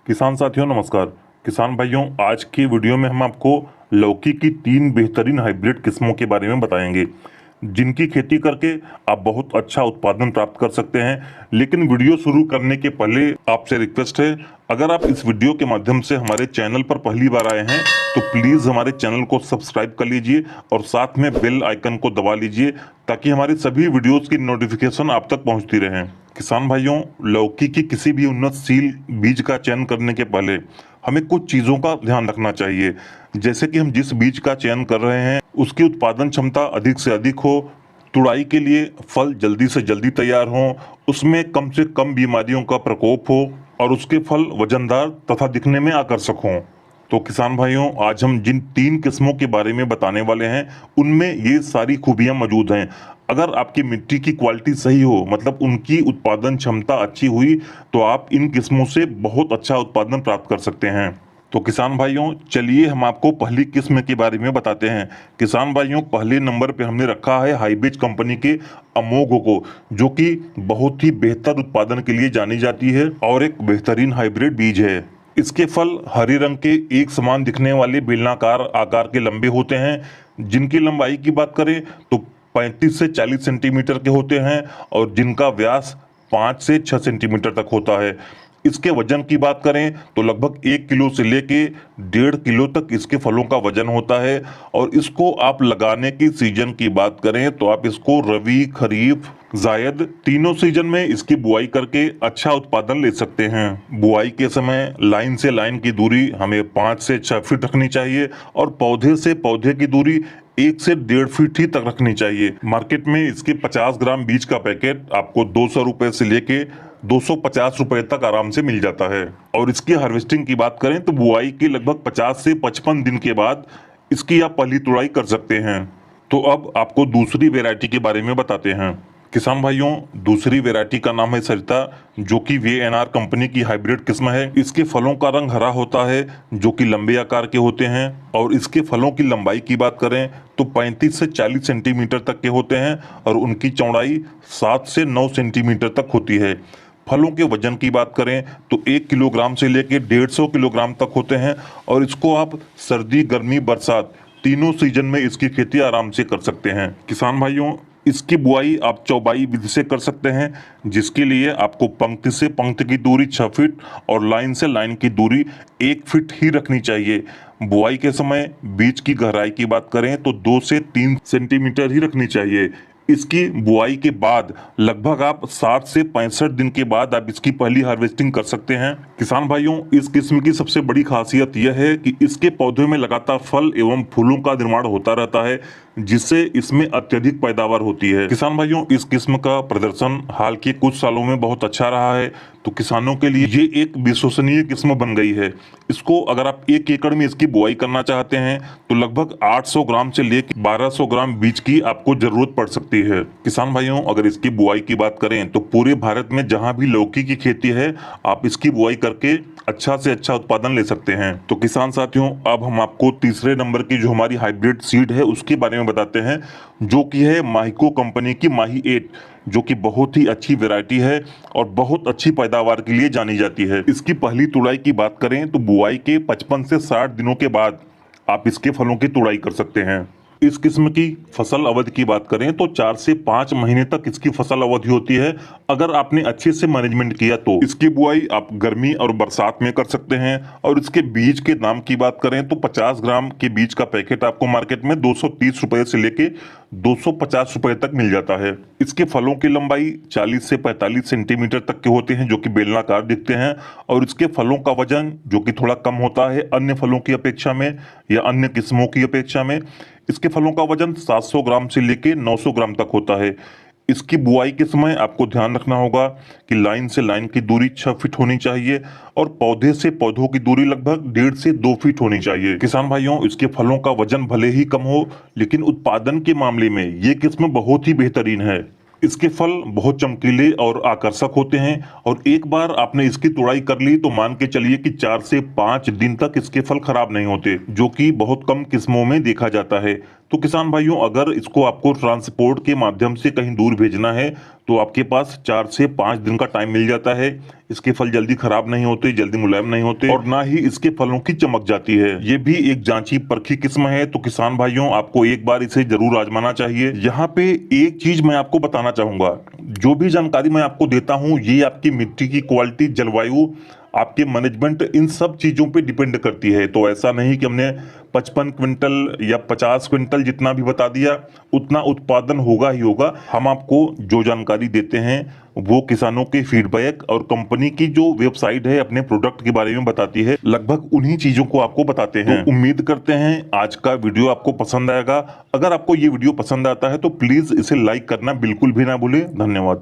किसान साथियों नमस्कार। किसान भाइयों, आज की वीडियो में हम आपको लौकी की 3 बेहतरीन हाइब्रिड किस्मों के बारे में बताएंगे जिनकी खेती करके आप बहुत अच्छा उत्पादन प्राप्त कर सकते हैं। लेकिन वीडियो शुरू करने के पहले आपसे रिक्वेस्ट है, अगर आप इस वीडियो के माध्यम से हमारे चैनल पर पहली बार आए हैं तो प्लीज़ हमारे चैनल को सब्सक्राइब कर लीजिए और साथ में बेल आइकन को दबा लीजिए ताकि हमारी सभी वीडियोस की नोटिफिकेशन आप तक पहुंचती रहें। किसान भाइयों, लौकी की किसी भी उन्नतशील बीज का चयन करने के पहले हमें कुछ चीज़ों का ध्यान रखना चाहिए, जैसे कि हम जिस बीज का चयन कर रहे हैं उसकी उत्पादन क्षमता अधिक से अधिक हो, तुड़ाई के लिए फल जल्दी से जल्दी तैयार हों, उसमें कम से कम बीमारियों का प्रकोप हो और उसके फल वजनदार तथा दिखने में आकर्षक हों। तो किसान भाइयों, आज हम जिन 3 किस्मों के बारे में बताने वाले हैं उनमें ये सारी खूबियां मौजूद हैं। अगर आपकी मिट्टी की क्वालिटी सही हो, मतलब उनकी उत्पादन क्षमता अच्छी हुई, तो आप इन किस्मों से बहुत अच्छा उत्पादन प्राप्त कर सकते हैं। तो किसान भाइयों, चलिए हम आपको पहली किस्म के बारे में बताते हैं। किसान भाइयों, पहले नंबर पे हमने रखा है हाईब्रिड कंपनी के अमोघ को, जो कि बहुत ही बेहतर उत्पादन के लिए जानी जाती है और एक बेहतरीन हाइब्रिड बीज है। इसके फल हरे रंग के एक समान दिखने वाले बेलनाकार आकार के लंबे होते हैं, जिनकी लंबाई की बात करें तो 35 से 40 सेंटीमीटर के होते हैं और जिनका व्यास 5 से 6 सेंटीमीटर तक होता है। इसके वजन की बात करें तो लगभग 1 किलो से लेके 1.5 किलो तक इसके फलों का वजन होता है। और इसको आप लगाने की सीजन की बात करें तो आप इसको रबी, खरीफ, जायद तीनों सीजन में इसकी बुआई करके अच्छा उत्पादन ले सकते हैं। बुआई के समय लाइन से लाइन की दूरी हमें 5 से 6 फीट रखनी चाहिए और पौधे से पौधे की दूरी 1 से 1.5 फीट ही तक रखनी चाहिए। मार्केट में इसके 50 ग्राम बीज का पैकेट आपको 200 रुपए से लेके 250 रुपए तक आराम से मिल जाता है। और इसकी हार्वेस्टिंग की बात करें तो बुआई के लगभग 50 से 55 दिन के बाद इसकी आप पहली तुड़ाई कर सकते हैं। तो अब आपको दूसरी वैरायटी के बारे में बताते हैं। किसान भाइयों, दूसरी वैरायटी का नाम है सरिता, जो कि VNR कंपनी की हाइब्रिड किस्म है। इसके फलों का रंग हरा होता है, जो कि लंबे आकार के होते हैं। और इसके फलों की लंबाई की बात करें तो 35 से 40 सेंटीमीटर तक के होते हैं और उनकी चौड़ाई 7 से 9 सेंटीमीटर तक होती है। फलों के वजन की बात करें तो 1 किलोग्राम से लेकर 150 किलोग्राम तक होते हैं और इसको आप सर्दी, गर्मी, बरसात तीनों सीजन में इसकी खेती आराम से कर सकते हैं। किसान भाइयों, इसकी बुआई आप चौबाई विधि से कर सकते हैं, जिसके लिए आपको पंक्ति से पंक्ति की दूरी 6 फीट और लाइन से लाइन की दूरी 1 फीट ही रखनी चाहिए। बुआई के समय बीज की गहराई की बात करें तो 2 से 3 सेंटीमीटर ही रखनी चाहिए। इसकी बुआई के बाद लगभग आप 60 से 65 दिन के बाद आप इसकी पहली हार्वेस्टिंग कर सकते हैं। किसान भाइयों, इस किस्म की सबसे बड़ी खासियत यह है कि इसके पौधे में लगातार फल एवं फूलों का निर्माण होता रहता है, जिससे इसमें अत्यधिक पैदावार होती है। किसान भाइयों, इस किस्म का प्रदर्शन हाल के कुछ सालों में बहुत अच्छा रहा है, तो किसानों के लिए ये एक विश्वसनीय किस्म बन गई है। इसको अगर आप 1 एकड़ में इसकी बुआई करना चाहते हैं तो लगभग 800 ग्राम से लेकर 1200 ग्राम बीज की आपको जरूरत पड़ सकती है। किसान भाइयों, अगर इसकी बुआई की बात करें तो पूरे भारत में जहां भी लौकी की खेती है, आप इसकी बुआई करके अच्छा से अच्छा उत्पादन ले सकते हैं। तो किसान साथियों, अब हम आपको तीसरे नंबर की जो हमारी हाइब्रिड सीड है उसके बारे में बताते हैं, जो कि है माहिको कंपनी की माही 8, जो कि बहुत ही अच्छी वैरायटी है और बहुत अच्छी पैदावार के लिए जानी जाती है। इसकी पहली तुड़ाई की बात करें तो बुआई के 55 से 60 दिनों के बाद आप इसके फलों की तुड़ाई कर सकते हैं। इस किस्म की फसल अवधि की बात करें तो 4 से 5 महीने तक इसकी फसल अवधि होती है। अगर आपने अच्छे से मैनेजमेंट किया तो इसकी बुआई आप गर्मी और बरसात में कर सकते हैं। और इसके बीज के दाम की बात करें तो 50 ग्राम के बीज का पैकेट आपको मार्केट में 230 रुपए से लेके 250 रुपए तक मिल जाता है। इसके फलों की लंबाई 40 से 45 सेंटीमीटर तक के होते हैं, जो कि बेलनाकार दिखते हैं। और इसके फलों का वजन जो कि थोड़ा कम होता है अन्य फलों की अपेक्षा में या अन्य किस्मों की अपेक्षा में। इसके फलों का वजन 700 ग्राम से लेके 900 ग्राम तक होता है। इसकी बुआई के समय आपको ध्यान रखना होगा कि लाइन से लाइन की दूरी 6 फीट होनी चाहिए और पौधे से पौधों की दूरी लगभग 1.5 से 2 फीट होनी चाहिए। किसान भाइयों, इसके फलों का वजन भले ही कम हो, लेकिन उत्पादन के मामले में ये किस्म बहुत ही बेहतरीन है। इसके फल बहुत चमकीले और आकर्षक होते हैं और एक बार आपने इसकी तुड़ाई कर ली तो मान के चलिए कि 4 से 5 दिन तक इसके फल खराब नहीं होते, जो कि बहुत कम किस्मों में देखा जाता है। तो किसान भाइयों, अगर इसको आपको ट्रांसपोर्ट के माध्यम से कहीं दूर भेजना है तो आपके पास 4 से 5 दिन का टाइम मिल जाता है। इसके फल जल्दी खराब नहीं होते, जल्दी मुलायम नहीं होते और ना ही इसके फलों की चमक जाती है। ये भी एक जांची परखी किस्म है, तो किसान भाइयों आपको एक बार इसे जरूर आजमाना चाहिए। यहाँ पे एक चीज मैं आपको बताना चाहूंगा, जो भी जानकारी मैं आपको देता हूँ ये आपकी मिट्टी की क्वालिटी, जलवायु, आपके मैनेजमेंट, इन सब चीजों पे डिपेंड करती है। तो ऐसा नहीं कि हमने 55 क्विंटल या 50 क्विंटल जितना भी बता दिया उतना उत्पादन होगा ही होगा। हम आपको जो जानकारी देते हैं वो किसानों के फीडबैक और कंपनी की जो वेबसाइट है अपने प्रोडक्ट के बारे में बताती है, लगभग उन्हीं चीजों को आपको बताते हैं। तो उम्मीद करते हैं आज का वीडियो आपको पसंद आएगा। अगर आपको ये वीडियो पसंद आता है तो प्लीज इसे लाइक करना बिल्कुल भी ना भूलें। धन्यवाद।